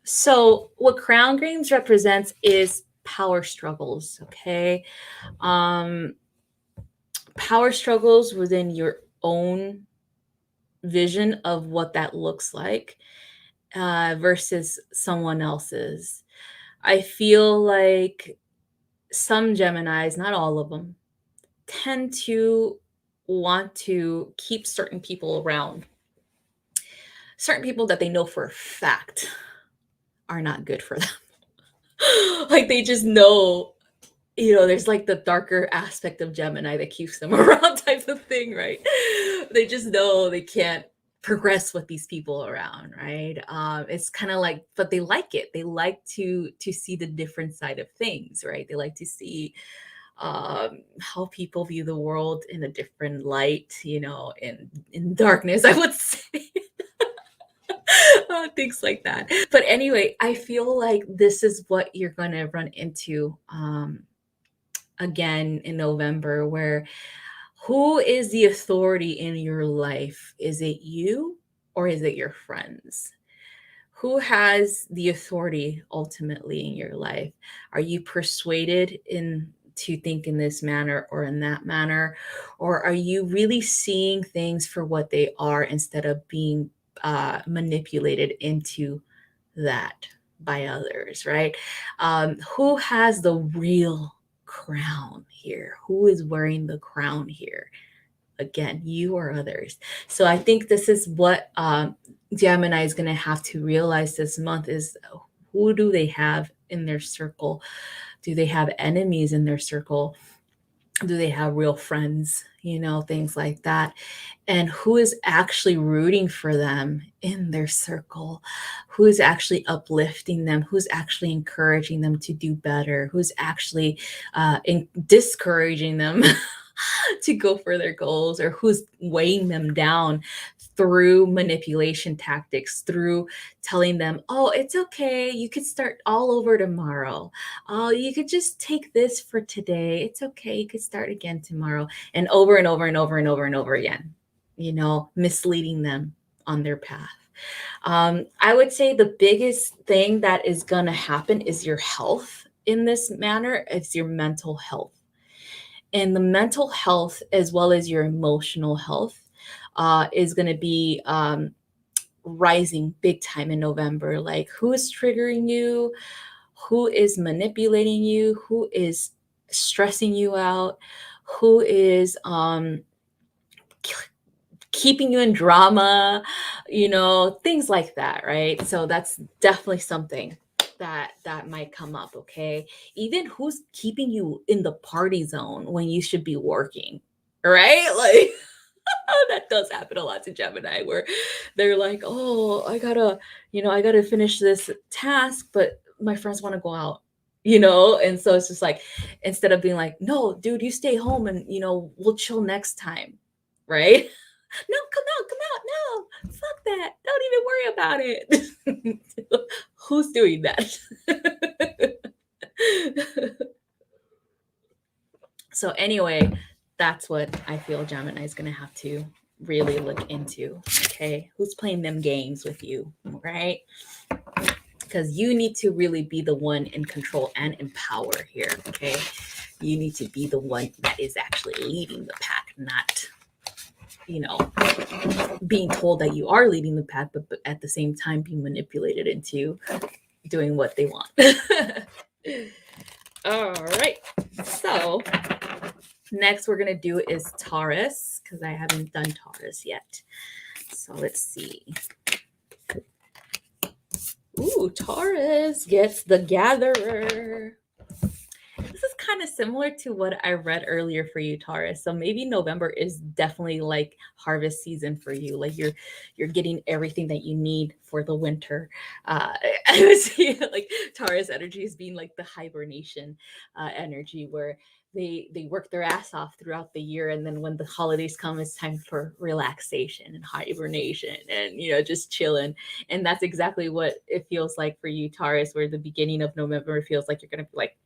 So what Crown Games represents is power struggles, okay? Um, Power struggles within your own vision of what that looks like versus someone else's. I feel like some Geminis, not all of them, tend to want to keep certain people around, certain people that they know for a fact are not good for them. Like they just know, there's like the darker aspect of Gemini that keeps them around type of thing, right? They just know they can't progress with these people around, right? It's kind of like, but they like it. They like to see the different side of things, right? They like to see how people view the world in a different light, in darkness, I would say. Things like that. But anyway, I feel like this is what you're going to run into again in November, where who is the authority in your life? Is it you or is it your friends? Who has the authority ultimately in your life? Are you persuaded in to think in this manner or in that manner? Or are you really seeing things for what they are instead of being manipulated into that by others, right? Who has the real crown here? Who is wearing the crown here? Again, you or others. So I think this is what Gemini is going to have to realize this month is who do they have in their circle? Do they have enemies in their circle? Do they have real friends? Things like that. And who is actually rooting for them in their circle? Who is actually uplifting them? Who's actually encouraging them to do better? Who's actually discouraging them to go for their goals, or who's weighing them down through manipulation tactics, through telling them, oh, it's okay, you could start all over tomorrow. Oh, you could just take this for today. It's okay, you could start again tomorrow. And over and over and over and over and over again, misleading them on their path. I would say the biggest thing that is going to happen is your health in this manner. It's your mental health. And the mental health, as well as your emotional health, is going to be rising big time in November. Like, who is triggering you? Who is manipulating you? Who is stressing you out? Who is keeping you in drama? Things like that, right? So that's definitely something that might come up. Okay, even who's keeping you in the party zone when you should be working, right? Like, that does happen a lot to Gemini, where they're like, oh, I gotta finish this task, but my friends want to go out, and so it's just like, instead of being like, no dude, you stay home and we'll chill next time, right? No, come out, no, fuck that, don't even worry about it. Who's doing that? So anyway, that's what I feel Gemini is going to have to really look into. Okay, who's playing them games with you, right? Because you need to really be the one in control and in power here. Okay, you need to be the one that is actually leading the pack, not being told that you are leading the pack, but at the same time being manipulated into doing what they want. All right, so next we're going to do is Taurus, because I haven't done Taurus yet. So let's see. Ooh, Taurus gets the Gatherer. This is kind of similar to what I read earlier for you, Taurus. So maybe November is definitely like harvest season for you. Like you're getting everything that you need for the winter. I would see like Taurus energy as being like the hibernation energy, where they work their ass off throughout the year, and then when the holidays come, it's time for relaxation and hibernation and just chilling. And that's exactly what it feels like for you, Taurus, where the beginning of November feels like you're gonna be like,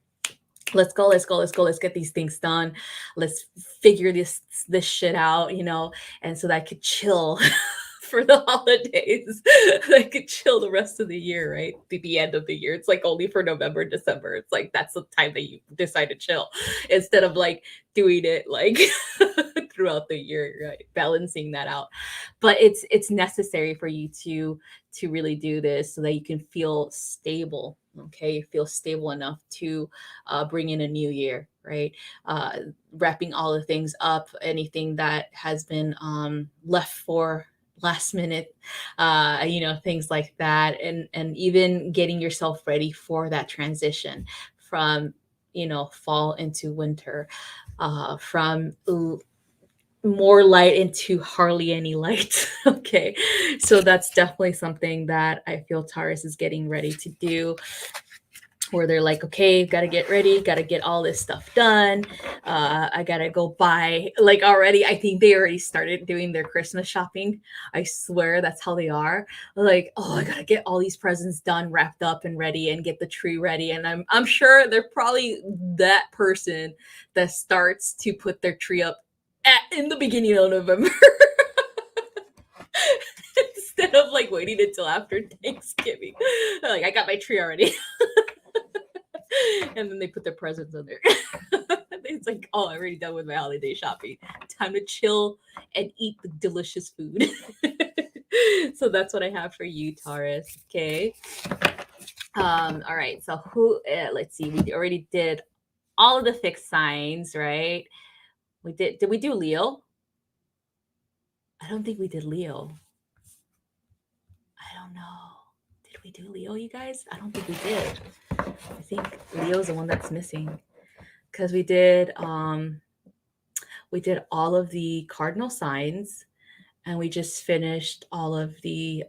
let's go, let's get these things done, let's figure this shit out, and so that I could chill for the holidays. I could chill the rest of the year, right? The end of the year, it's like only for November, December. It's like that's the time that you decide to chill, instead of like doing it like throughout the year, right? Balancing that out. But it's necessary for you to really do this so that you can feel stable. Okay, feel stable enough to bring in a new year, right? uh, Wrapping all the things up, anything that has been left for last minute, things like that, and even getting yourself ready for that transition from fall into winter, from more light into hardly any light. Okay, so that's definitely something that I feel Taurus is getting ready to do, where they're like, okay, gotta get ready, gotta get all this stuff done. I gotta go buy, like, already, I think they already started doing their Christmas shopping. I swear that's how they are. Like, oh, I gotta get all these presents done, wrapped up and ready, and get the tree ready. And I'm sure they're probably that person that starts to put their tree up in the beginning of November. Instead of like waiting until after Thanksgiving. They're like, I got my tree already. And then they put their presents on there. It's like, oh, I'm already done with my holiday shopping. Time to chill and eat the delicious food. So that's what I have for you, Taurus. Okay. All right. So let's see. We already did all of the fixed signs, right? Did we do Leo? I don't think we did Leo. I don't know. Did we do Leo, you guys? I don't think we did. I think Leo's the one that's missing, because we did all of the cardinal signs, and we just finished all of the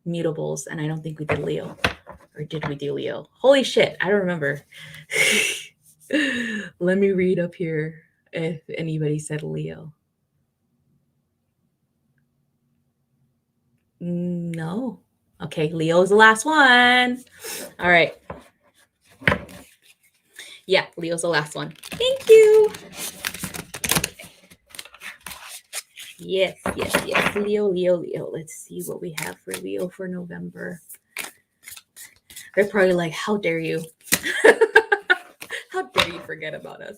mutables, and I don't think we did Leo. Or did we do Leo? Holy shit, I don't remember. Let me read up here if anybody said Leo. No. Okay, Leo's the last one. All right. Yeah, Leo's the last one. Thank you. Yes. Leo. Let's see what we have for Leo for November. They're probably like, how dare you? How dare you forget about us?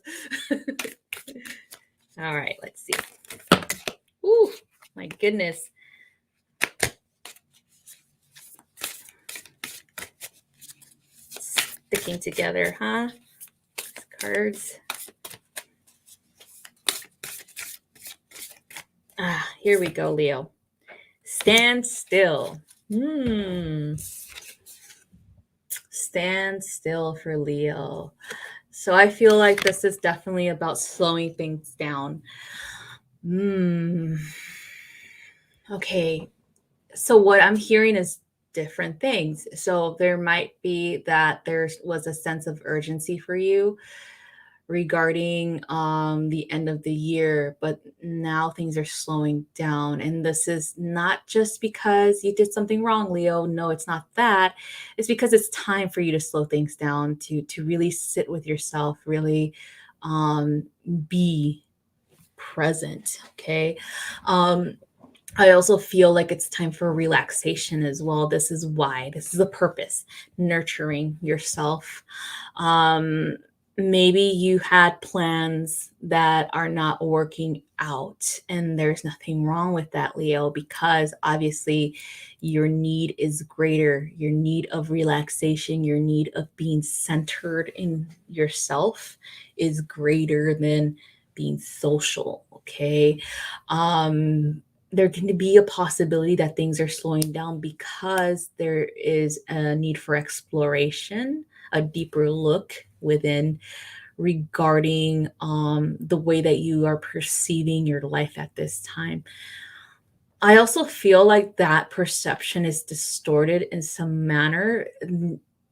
All right, let's see. Ooh, my goodness. Sticking together, huh? These cards. Here we go, Leo. Stand still. Stand still for Leo. So I feel like this is definitely about slowing things down. Okay. So what I'm hearing is different things. So there might be that there was a sense of urgency for you regarding the end of the year, but now things are slowing down, and this is not just because you did something wrong, Leo. No, it's not that. It's because it's time for you to slow things down, to really sit with yourself, really be present. Okay. I also feel like it's time for relaxation as well. This is why. This is a purpose, nurturing yourself. Maybe you had plans that are not working out, and there's nothing wrong with that, Leo, because obviously your need is greater. Your need of relaxation, your need of being centered in yourself is greater than being social. Okay. There can be a possibility that things are slowing down because there is a need for exploration, a deeper look within, regarding the way that you are perceiving your life at this time. I also feel like that perception is distorted in some manner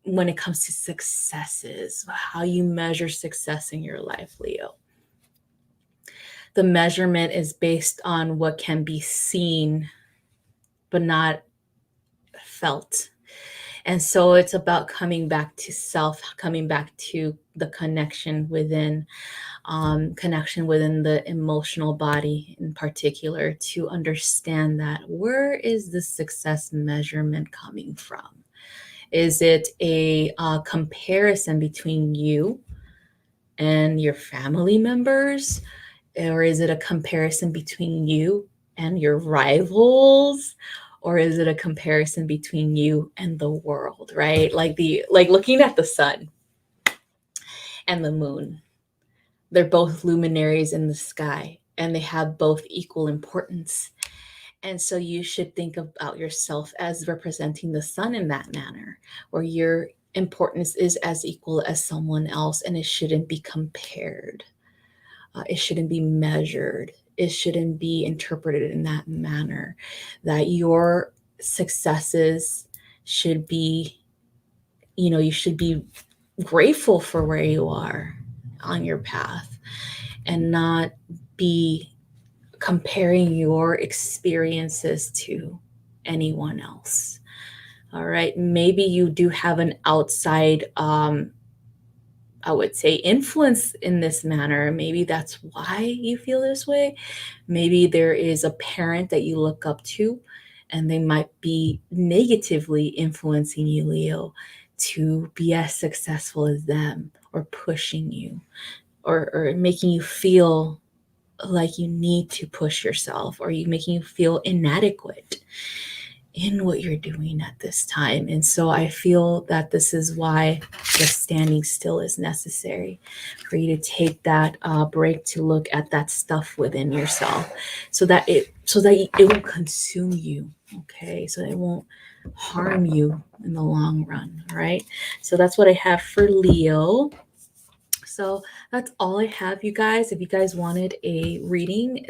when it comes to successes, how you measure success in your life, Leo. The measurement is based on what can be seen but not felt. And so it's about coming back to self, coming back to the connection within, connection within the emotional body in particular, to understand that where is the success measurement coming from? Is it a comparison between you and your family members? Or is it a comparison between you and your rivals? Or is it a comparison between you and the world, right? Like looking at the sun and the moon. They're both luminaries in the sky and they have both equal importance. And so you should think about yourself as representing the sun in that manner, where your importance is as equal as someone else and it shouldn't be compared. It shouldn't be measured. It shouldn't be interpreted in that manner. That your successes should be, you should be grateful for where you are on your path and not be comparing your experiences to anyone else. All right. Maybe you do have an outside, I would say, influence in this manner. Maybe that's why you feel this way. Maybe there is a parent that you look up to and they might be negatively influencing you, Leo, to be as successful as them or pushing you or making you feel like you need to push yourself or you making you feel inadequate in what you're doing at this time. And so I feel that this is why the standing still is necessary for you to take that break to look at that stuff within yourself so that it won't consume you. Okay, so it won't harm you in the long run. Right. So that's what I have for Leo. So that's all I have, you guys. If you guys wanted a reading,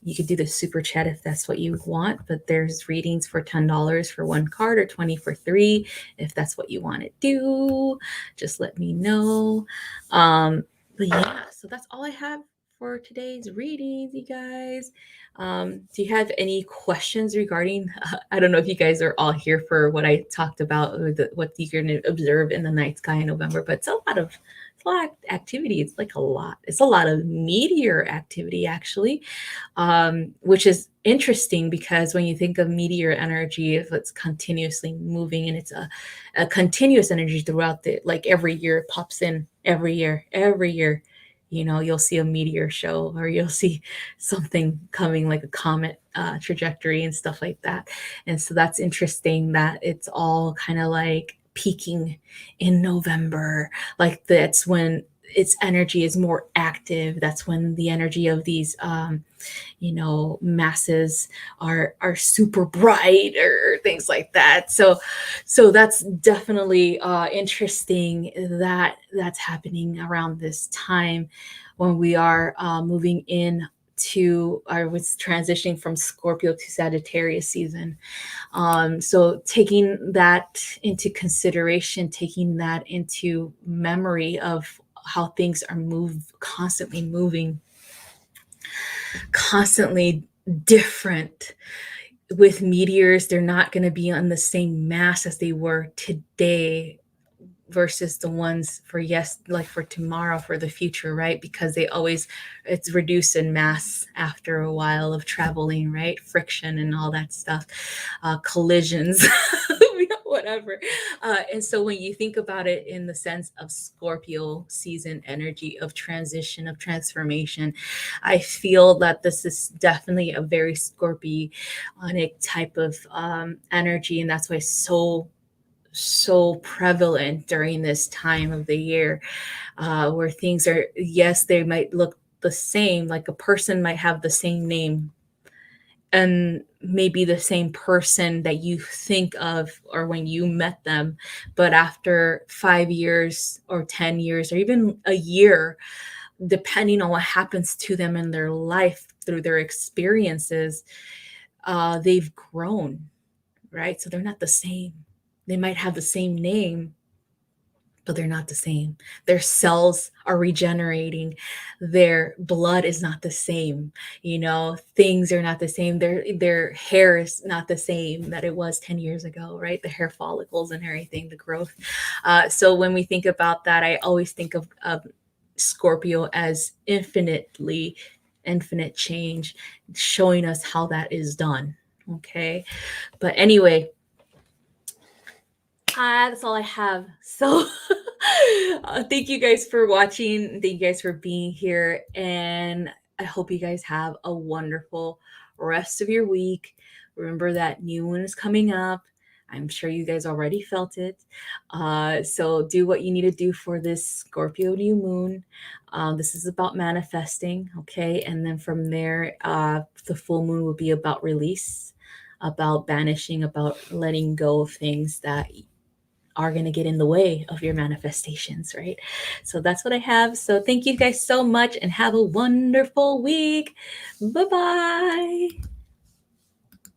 you could do the super chat if that's what you want, but there's readings for $10 for one card or 20 for three. If that's what you want to do, just let me know. But yeah, so that's all I have for today's readings, you guys. Do you have any questions regarding? I don't know if you guys are all here for what I talked about, or what you're going to observe in the night sky in November. But it's a lot of activity. It's like a lot. It's a lot of meteor activity, actually, which is interesting because when you think of meteor energy, if it's continuously moving and it's a continuous energy throughout like every year it pops in every year. You'll see a meteor show or you'll see something coming like a comet trajectory and stuff like that. And so that's interesting that it's all kind of like peaking in November. Like that's when its energy is more active. That's when the energy of these masses are super bright or things like that. So that's definitely interesting that that's happening around this time when we are moving in to I was transitioning from Scorpio to Sagittarius season. So taking that into consideration, taking that into memory of how things are constantly moving, constantly different. With meteors, they're not going to be on the same mass as they were today versus the ones for like for tomorrow, for the future, right? Because it's reduced in mass after a while of traveling, right? Friction and all that stuff, collisions, whatever. And so when you think about it in the sense of Scorpio season energy of transition, of transformation, I feel that this is definitely a very Scorpionic type of energy. And that's why it's so prevalent during this time of the year, where things are, yes, they might look the same, like a person might have the same name and maybe the same person that you think of or when you met them, but after 5 years or 10 years or even a year, depending on what happens to them in their life through their experiences, they've grown, right? So they're not the same. They might have the same name, but they're not the same. Their cells are regenerating. Their blood is not the same. Things are not the same. Their hair is not the same that it was 10 years ago, right? The hair follicles and everything, the growth. So when we think about that, I always think of Scorpio as infinite change, showing us how that is done. Okay. But anyway, That's all I have. So thank you guys for watching. Thank you guys for being here. And I hope you guys have a wonderful rest of your week. Remember that new one is coming up. I'm sure you guys already felt it. So do what you need to do for this Scorpio new moon. This is about manifesting, okay? And then from there, the full moon will be about release, about banishing, about letting go of things that are going to get in the way of your manifestations, right? So that's what I have. So thank you guys so much and have a wonderful week. Bye bye.